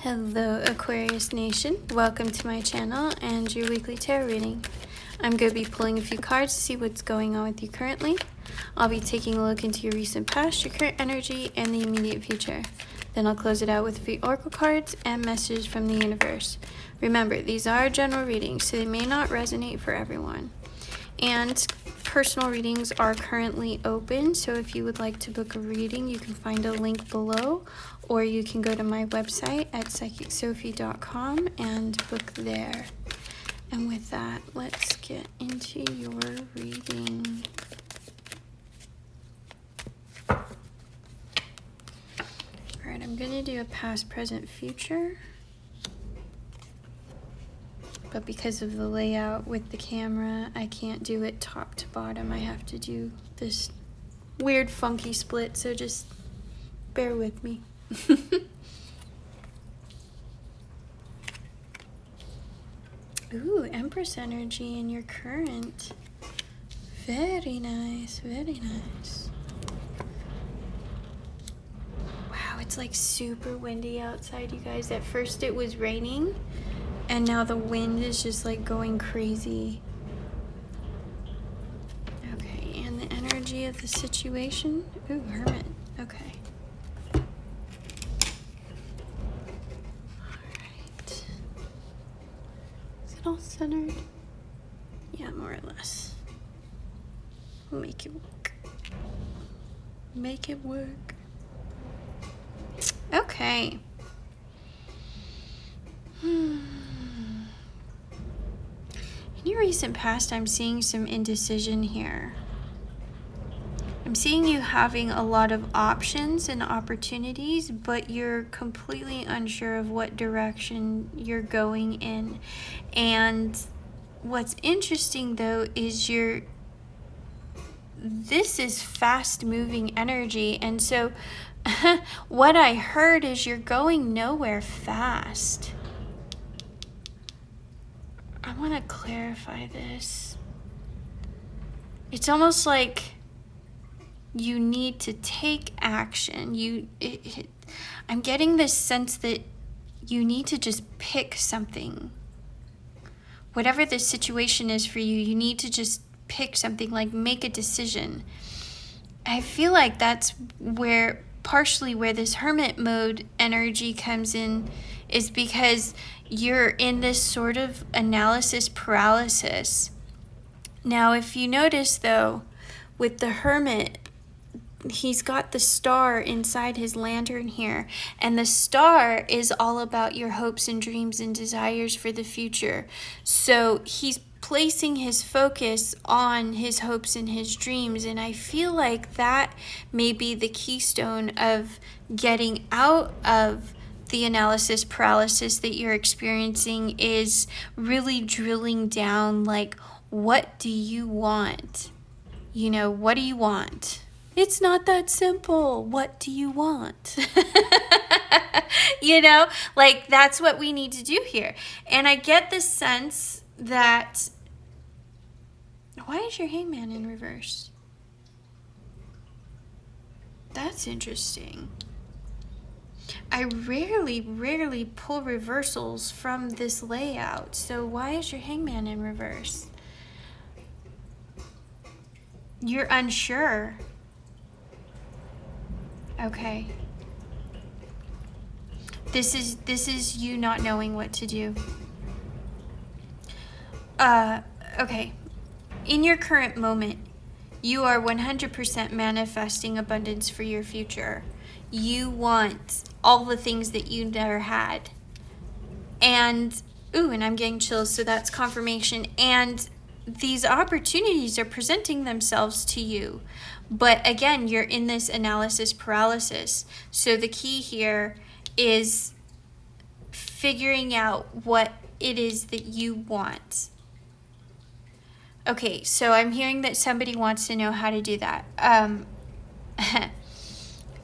Hello Aquarius Nation, welcome to my channel and your weekly tarot reading. I'm going to be pulling a few cards to see what's going on with you currently. I'll be taking a look into your recent past, your current energy, and the immediate future. Then I'll close it out with a few oracle cards and messages from the universe. Remember, these are general readings, so they may not resonate for everyone. And personal readings are currently open, so if you would like to book a reading, you can find a link below, or you can go to my website at psychicsophi.com and book there. And with that, let's get into your reading. Alright, I'm going to do a past, present, future. But because of the layout with the camera, I can't do it top to bottom. I have to do this weird funky split, so just bear with me. Ooh, Empress energy in your current. Very nice, very nice. Wow, it's like super windy outside, you guys. At first it was raining, and now the wind is just like going crazy. Okay, and the energy of the situation. Ooh, Hermit. Okay. Alright. Is it all centered? Yeah, more or less. We'll make it work. Make it work. Okay. In your recent past, I'm seeing some indecision here. I'm seeing you having a lot of options and opportunities, but you're completely unsure of what direction you're going in. And what's interesting though is this is fast-moving energy, and so what I heard is you're going nowhere fast. I want to clarify this. It's almost like you need to take action. I'm getting this sense that you need to just pick something. Whatever the situation is for you, you need to just pick something, like make a decision. I feel like that's partially where this hermit mode energy comes in, is because you're in this sort of analysis paralysis. Now, if you notice though, with the hermit, he's got the star inside his lantern here, and the star is all about your hopes and dreams and desires for the future. So he's placing his focus on his hopes and his dreams, and I feel like that may be the keystone of getting out of the analysis paralysis that you're experiencing, is really drilling down, like, what do you want? You know, what do you want? It's not that simple. What do you want? You know, like, that's what we need to do here. And I get the sense that, why is your hangman in reverse? That's interesting. I rarely pull reversals from this layout. So why is your hangman in reverse? You're unsure. Okay. This is you not knowing what to do. Okay. In your current moment, you are 100% manifesting abundance for your future. You want all the things that you never had. And, and I'm getting chills, so that's confirmation. And these opportunities are presenting themselves to you. But again, you're in this analysis paralysis. So the key here is figuring out what it is that you want. Okay, so I'm hearing that somebody wants to know how to do that.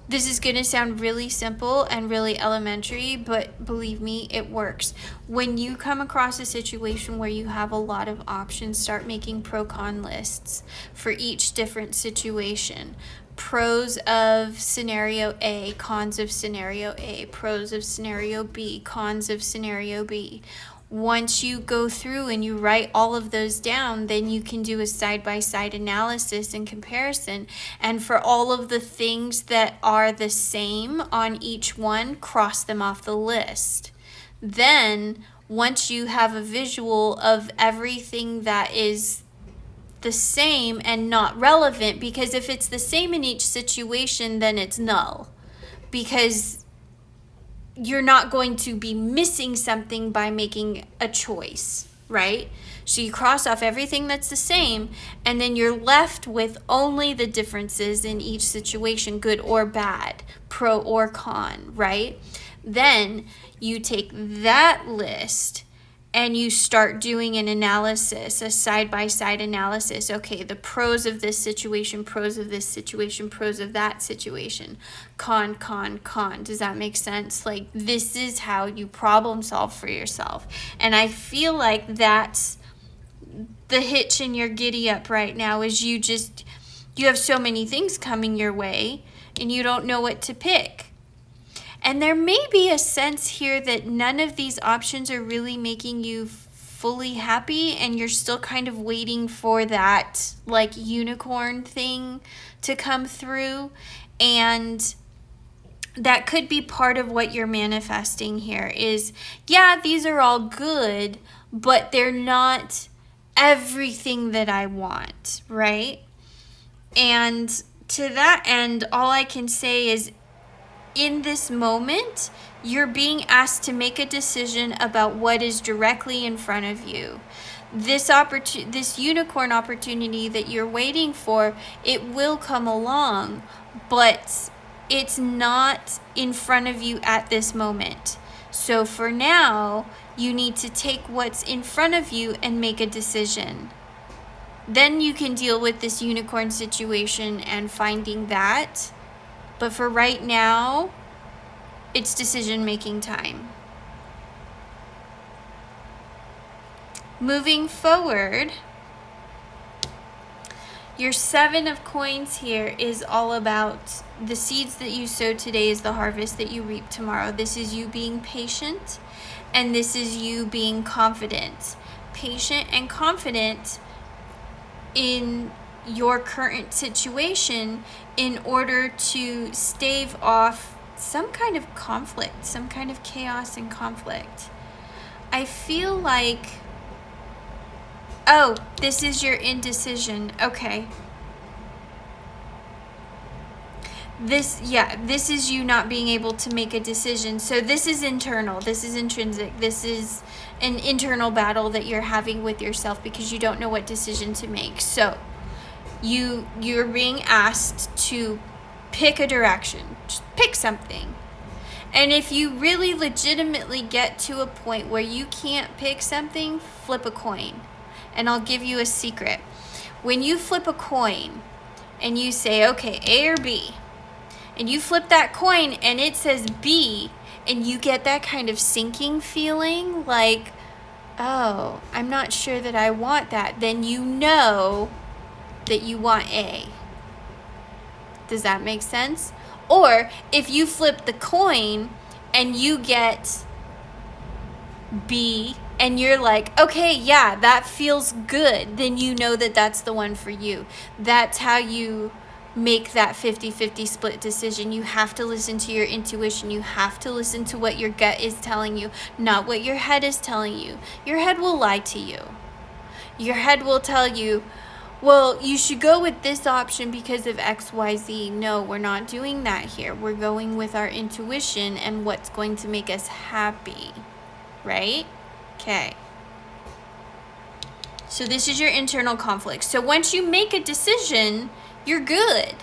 This is going to sound really simple and really elementary, but believe me, it works. When you come across a situation where you have a lot of options, start making pro-con lists for each different situation. Pros of scenario A, cons of scenario A, pros of scenario B, cons of scenario B. Once you go through and you write all of those down, then you can do a side-by-side analysis and comparison. And for all of the things that are the same on each one, cross them off the list. Then, once you have a visual of everything that is the same and not relevant, because if it's the same in each situation, then it's null. Because you're not going to be missing something by making a choice, right? So you cross off everything that's the same, and then you're left with only the differences in each situation, good or bad, pro or con, right? Then you take that list and you start doing an analysis, a side-by-side analysis. Okay, the pros of this situation, pros of this situation, pros of that situation. Con, con, con. Does that make sense? Like, this is how you problem solve for yourself. And I feel like that's the hitch in your giddy up right now, is you have so many things coming your way and you don't know what to pick. And there may be a sense here that none of these options are really making you fully happy, and you're still kind of waiting for that like unicorn thing to come through. And that could be part of what you're manifesting here is, yeah, these are all good, but they're not everything that I want, right? And to that end, all I can say is, in this moment, you're being asked to make a decision about what is directly in front of you. This unicorn opportunity that you're waiting for, it will come along, but it's not in front of you at this moment. So for now, you need to take what's in front of you and make a decision. Then you can deal with this unicorn situation and finding that. But for right now, it's decision-making time. Moving forward, your 7 of coins here is all about the seeds that you sow today is the harvest that you reap tomorrow. This is you being patient, and this is you being confident. Patient and confident in your current situation in order to stave off some kind of conflict, some kind of chaos and conflict. I feel like, oh, this is your indecision. Okay. This is you not being able to make a decision. So this is internal. This is intrinsic. This is an internal battle that you're having with yourself because you don't know what decision to make. So you're being asked to pick a direction. Just pick something. And if you really legitimately get to a point where you can't pick something, flip a coin. And I'll give you a secret. When you flip a coin and you say, okay, A or B, and you flip that coin and it says B, and you get that kind of sinking feeling like, oh, I'm not sure that I want that, then you know that you want A. Does that make sense? Or if you flip the coin and you get B and you're like, okay, yeah, that feels good, then you know that that's the one for you. That's how you make that 50-50 split decision. You have to listen to your intuition. You have to listen to what your gut is telling you, not what your head is telling you. Your head will lie to you. Your head will tell you, well, you should go with this option because of XYZ. No, we're not doing that here. We're going with our intuition and what's going to make us happy, right? Okay. So this is your internal conflict. So once you make a decision, you're good.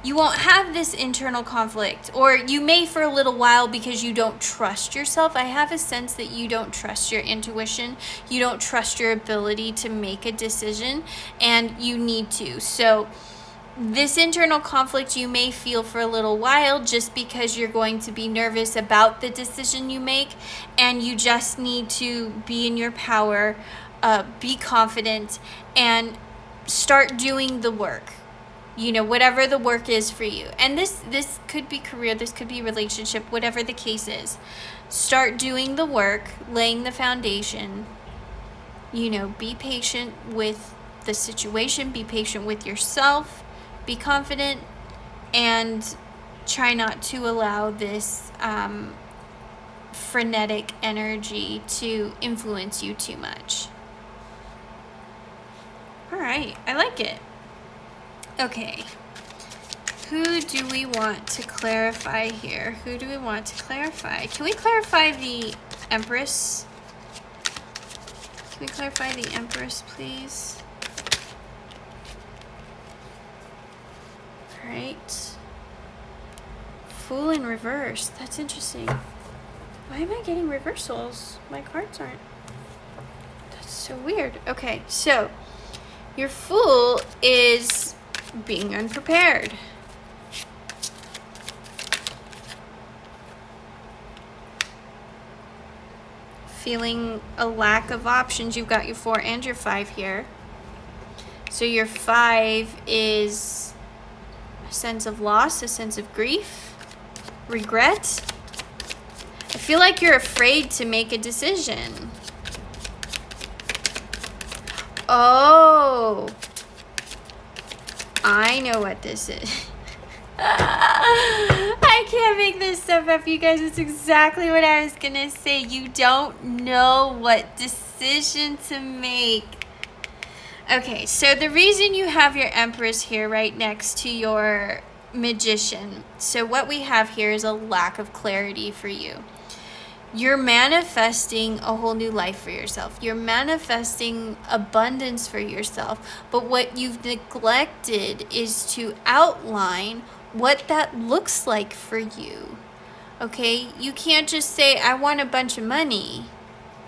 You won't have this internal conflict, or you may for a little while because you don't trust yourself. I have a sense that you don't trust your intuition. You don't trust your ability to make a decision, and you need to. So this internal conflict you may feel for a little while just because you're going to be nervous about the decision you make, and you just need to be in your power, be confident, and start doing the work. You know, whatever the work is for you. And this could be career, this could be relationship, whatever the case is. Start doing the work, laying the foundation. You know, be patient with the situation, be patient with yourself, be confident, and try not to allow this frenetic energy to influence you too much. All right, I like it. Okay, who do we want to clarify here? Who do we want to clarify? Can we clarify the Empress? Can we clarify the Empress, please? All right. Fool in reverse. That's interesting. Why am I getting reversals? My cards aren't. That's so weird. Okay, so your Fool is being unprepared. Feeling a lack of options. You've got your 4 and your 5 here. So your 5 is a sense of loss, a sense of grief, regret. I feel like you're afraid to make a decision. Oh, I know what this is. I can't make this stuff up, you guys. It's exactly what I was gonna say. You don't know what decision to make. Okay, so the reason you have your Empress here right next to your Magician, so what we have here is a lack of clarity for you. You're manifesting a whole new life for yourself. You're manifesting abundance for yourself. But what you've neglected is to outline what that looks like for you. Okay? You can't just say, I want a bunch of money.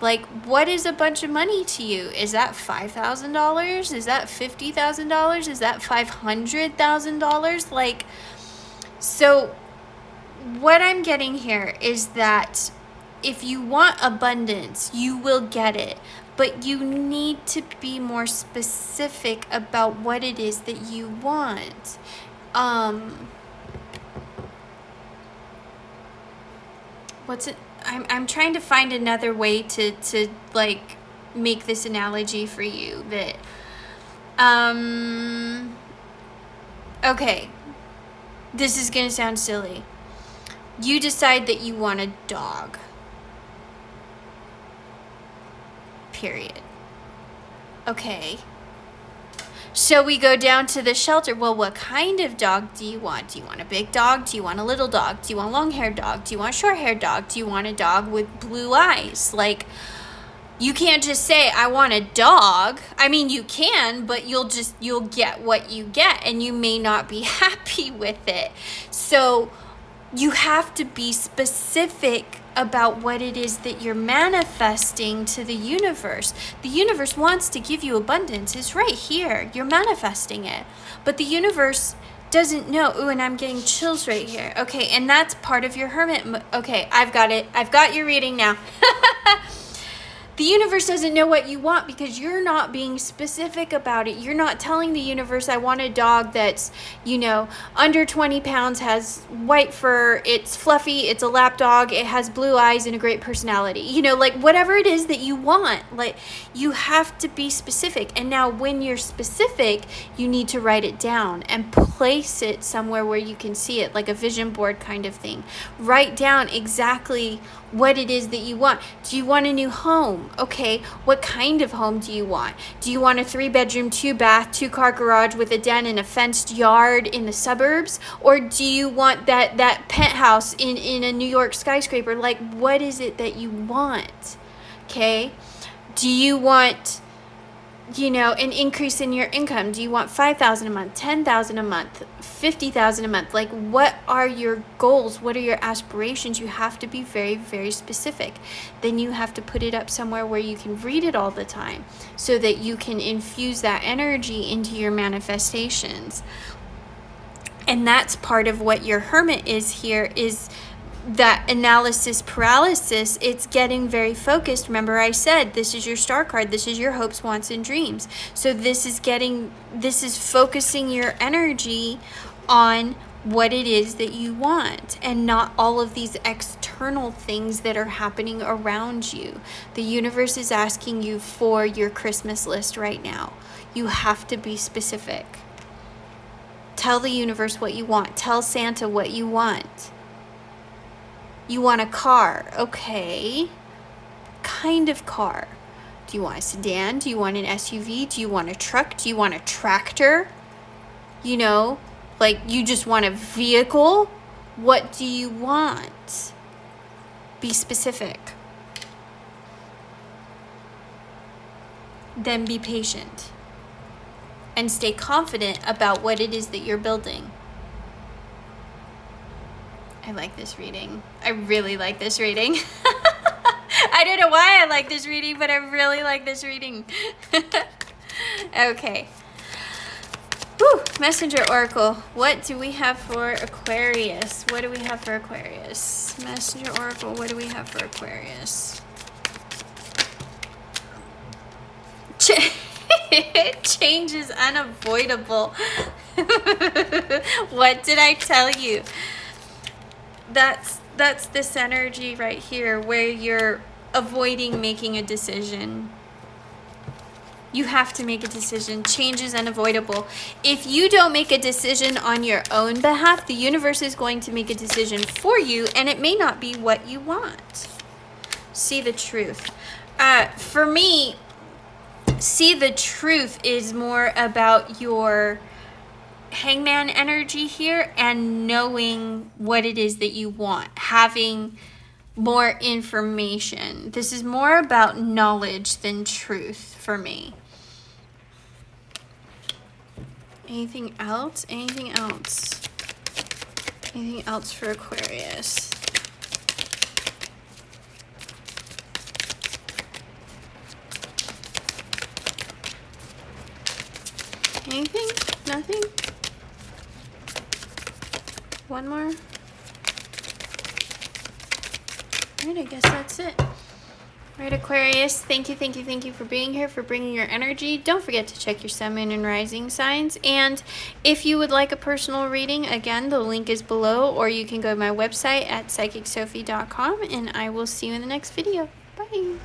Like, what is a bunch of money to you? Is that $5,000? Is that $50,000? Is that $500,000? Like, so what I'm getting here is that if you want abundance, you will get it. But you need to be more specific about what it is that you want. I'm trying to find another way to like make this analogy for you that okay, this is gonna sound silly. You decide that you want a dog. Period. Okay. So we go down to the shelter. Well, what kind of dog do you want? Do you want a big dog? Do you want a little dog? Do you want a long-haired dog? Do you want a short-haired dog? Do you want a dog with blue eyes? Like, you can't just say, I want a dog. I mean, you can, but you'll get what you get, and you may not be happy with it. So you have to be specific about what it is that you're manifesting to the universe. The universe wants to give you abundance. It's right here. You're manifesting it. But the universe doesn't know. Ooh, and I'm getting chills right here. Okay, and that's part of your hermit. Okay, I've got it. I've got your reading now. The universe doesn't know what you want because you're not being specific about it. You're not telling the universe, I want a dog that's, under 20 pounds, has white fur, it's fluffy, it's a lap dog, it has blue eyes and a great personality. Like whatever it is that you want, like you have to be specific. And now when you're specific, you need to write it down and place it somewhere where you can see it, like a vision board kind of thing. Write down exactly what it is that you want. Do you want a new home? Okay, what kind of home do you want? Do you want a 3-bedroom, 2-bath, 2-car garage with a den and a fenced yard in the suburbs? Or do you want that penthouse in a New York skyscraper? Like, what is it that you want? Okay, do you want an increase in your income? Do you want $5,000 a month, $10,000 a month, $50,000 a month? Like, what are your goals? What are your aspirations? You have to be very, very specific. Then you have to put it up somewhere where you can read it all the time so that you can infuse that energy into your manifestations. And that's part of what your Hermit is here, is that analysis paralysis. It's getting very focused. Remember I said this is your star card, this is your hopes, wants, and dreams. So this is focusing your energy on what it is that you want, and not all of these external things that are happening around you. The universe is asking you for your Christmas list right now. You have to be specific. Tell the universe what you want. Tell Santa what you want. You want a car. Okay. Kind of car. Do you want a sedan? Do you want an SUV? Do you want a truck? Do you want a tractor? You know, like you just want a vehicle? What do you want? Be specific. Then be patient. And stay confident about what it is that you're building. I like this reading. I really like this reading. I don't know why I like this reading, but I really like this reading. Okay. Whew. Messenger Oracle. What do we have for Aquarius? What do we have for Aquarius? Messenger Oracle. What do we have for Aquarius? Change is unavoidable. What did I tell you? That's this energy right here where you're avoiding making a decision. You have to make a decision. Change is unavoidable. If you don't make a decision on your own behalf, the universe is going to make a decision for you, and it may not be what you want. See the truth. For me, see the truth is more about your Hangman energy here, and knowing what it is that you want, having more information. This is more about knowledge than truth for me. Anything else? Anything else? Anything else for Aquarius? Anything? Nothing? One more? Alright, I guess that's it. Alright, Aquarius, thank you for being here, for bringing your energy. Don't forget to check your sun, moon, and rising signs. And if you would like a personal reading, again, the link is below, or you can go to my website at psychicsophy.com, and I will see you in the next video. Bye!